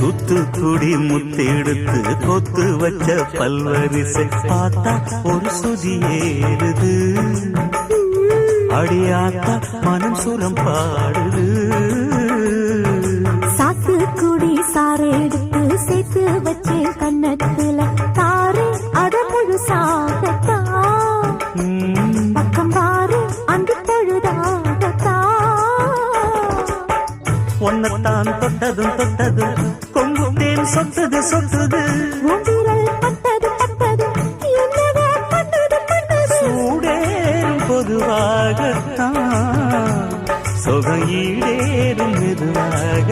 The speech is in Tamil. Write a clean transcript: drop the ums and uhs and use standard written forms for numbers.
தூத்துக்குடி முத்தெடுத்து கொத்து வச்ச பல்வரிசை பார்த்தா ஒரு சுதி ஏறுது அடியாத்தா மனம் சுரம் பாடுது சாத்துக்குடி சாறு எடுத்து சேர்த்து வச்சு கண்ணத்துல தாரு அத முழுசாகத்தா பக்கம் பாரு அந்த பொழுதாகத்தா ஒன்னத்தான் தொட்டதும் தொட்டதும் கொங்கு தேன் சொத்துது சொத்துது உந்திரல் பட்டது பட்டது என்னவோ பண்ணது பண்ணது சூடேறும் பொதுவாகத்தான் சொகம் ஈடேறும் மெதுவாக